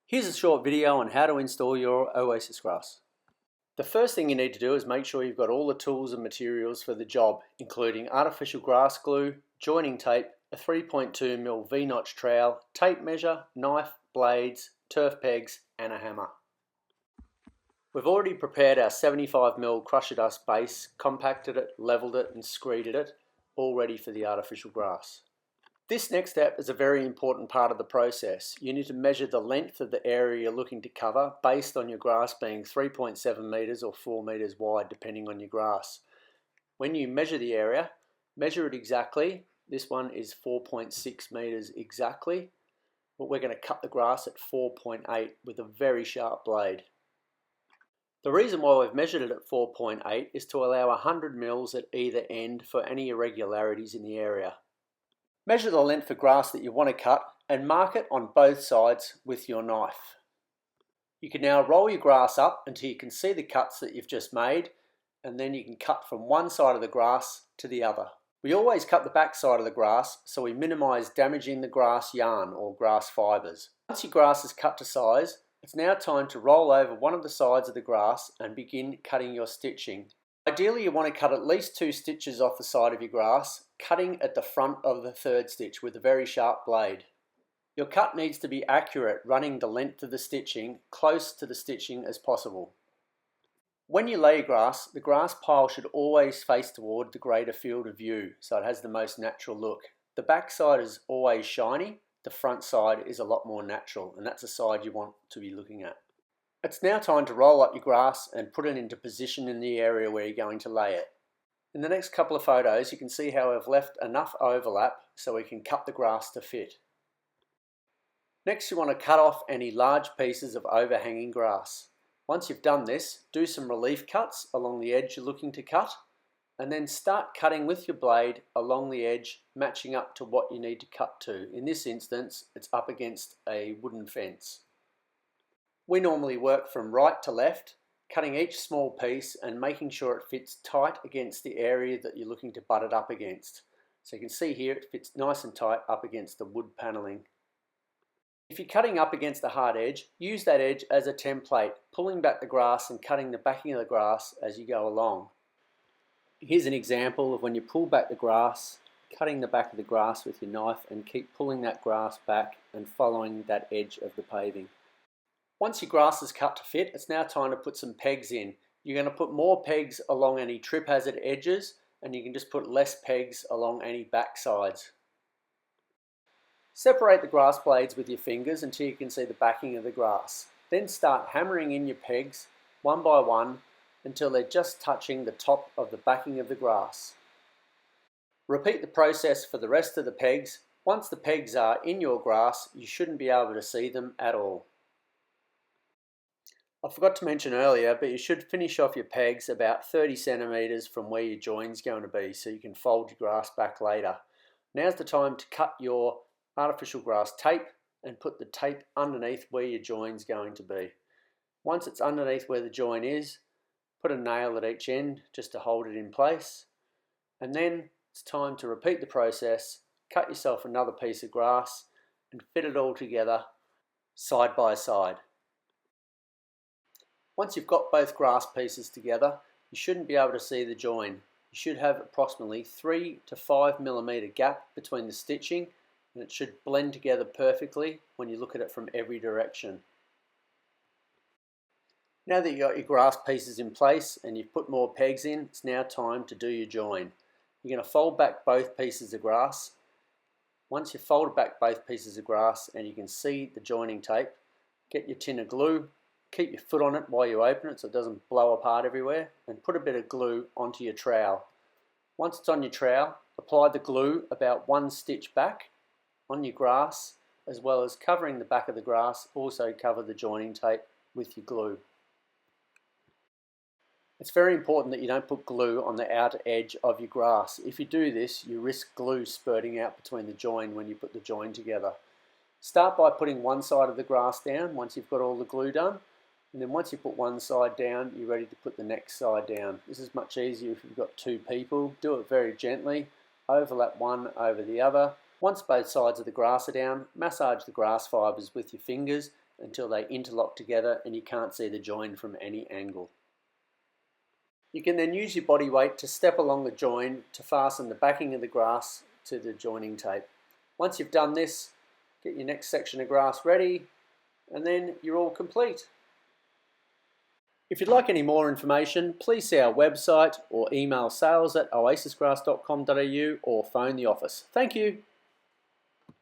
Here's a short video on how to install your Oasis grass. The first thing you need to do is make sure you've got all the tools and materials for the job, including artificial grass glue, joining tape, a 3.2mm V-notch trowel, tape measure, knife, blades, turf pegs and a hammer. We've already prepared our 75mm crusher dust base, compacted it, levelled it and screeded it, all ready for the artificial grass. This next step is a very important part of the process. You need to measure the length of the area you're looking to cover based on your grass being 3.7 metres or 4 metres wide depending on your grass. When you measure the area, measure it exactly. This one is 4.6 metres exactly, but we're going to cut the grass at 4.8 with a very sharp blade. The reason why we've measured it at 4.8 is to allow 100 mils at either end for any irregularities in the area. Measure the length of grass that you want to cut and mark it on both sides with your knife. You can now roll your grass up until you can see the cuts that you've just made, and then you can cut from one side of the grass to the other. We always cut the back side of the grass so we minimise damaging the grass yarn or grass fibres. Once your grass is cut to size, it's now time to roll over one of the sides of the grass and begin cutting your stitching. Ideally you want to cut at least 2 stitches off the side of your grass, cutting at the front of the third stitch with a very sharp blade. Your cut needs to be accurate, running the length of the stitching close to the stitching as possible. When you lay grass, the grass pile should always face toward the greater field of view so it has the most natural look. The back side is always shiny, the front side is a lot more natural, and that's the side you want to be looking at. It's now time to roll up your grass and put it into position in the area where you're going to lay it. In the next couple of photos you can see how I've left enough overlap so we can cut the grass to fit. Next you want to cut off any large pieces of overhanging grass. Once you've done this, do some relief cuts along the edge you're looking to cut, and then start cutting with your blade along the edge, matching up to what you need to cut to. In this instance it's up against a wooden fence. We normally work from right to left, cutting each small piece and making sure it fits tight against the area that you're looking to butt it up against. So you can see here it fits nice and tight up against the wood paneling. If you're cutting up against a hard edge, use that edge as a template, pulling back the grass and cutting the backing of the grass as you go along. Here's an example of when you pull back the grass, cutting the back of the grass with your knife and keep pulling that grass back and following that edge of the paving. Once your grass is cut to fit, it's now time to put some pegs in. You're going to put more pegs along any trip hazard edges, and you can just put less pegs along any back sides. Separate the grass blades with your fingers until you can see the backing of the grass. Then start hammering in your pegs one by one until they're just touching the top of the backing of the grass. Repeat the process for the rest of the pegs. Once the pegs are in your grass, you shouldn't be able to see them at all. I forgot to mention earlier, but you should finish off your pegs about 30 centimetres from where your join's going to be so you can fold your grass back later. Now's the time to cut your artificial grass tape and put the tape underneath where your join's going to be. Once it's underneath where the join is, put a nail at each end just to hold it in place. And then it's time to repeat the process, cut yourself another piece of grass and fit it all together side by side. Once you've got both grass pieces together, you shouldn't be able to see the join. You should have approximately 3 to 5 millimeter gap between the stitching, and it should blend together perfectly when you look at it from every direction. Now that you've got your grass pieces in place and you've put more pegs in, it's now time to do your join. You're going to fold back both pieces of grass. Once you've folded back both pieces of grass and you can see the joining tape, get your tin of glue. Keep your foot on it while you open it so it doesn't blow apart everywhere, and put a bit of glue onto your trowel. Once it's on your trowel, apply the glue about 1 stitch back on your grass, as well as covering the back of the grass. Also cover the joining tape with your glue. It's very important that you don't put glue on the outer edge of your grass. If you do this, you risk glue spurting out between the join when you put the join together. Start by putting one side of the grass down once you've got all the glue done. And then once you put one side down, you're ready to put the next side down. This is much easier if you've got 2 people. Do it very gently. Overlap one over the other. Once both sides of the grass are down, massage the grass fibres with your fingers until they interlock together and you can't see the join from any angle. You can then use your body weight to step along the join to fasten the backing of the grass to the joining tape. Once you've done this, get your next section of grass ready, and then you're all complete. If you'd like any more information, please see our website or email sales@oasisgrass.com.au or phone the office. Thank you.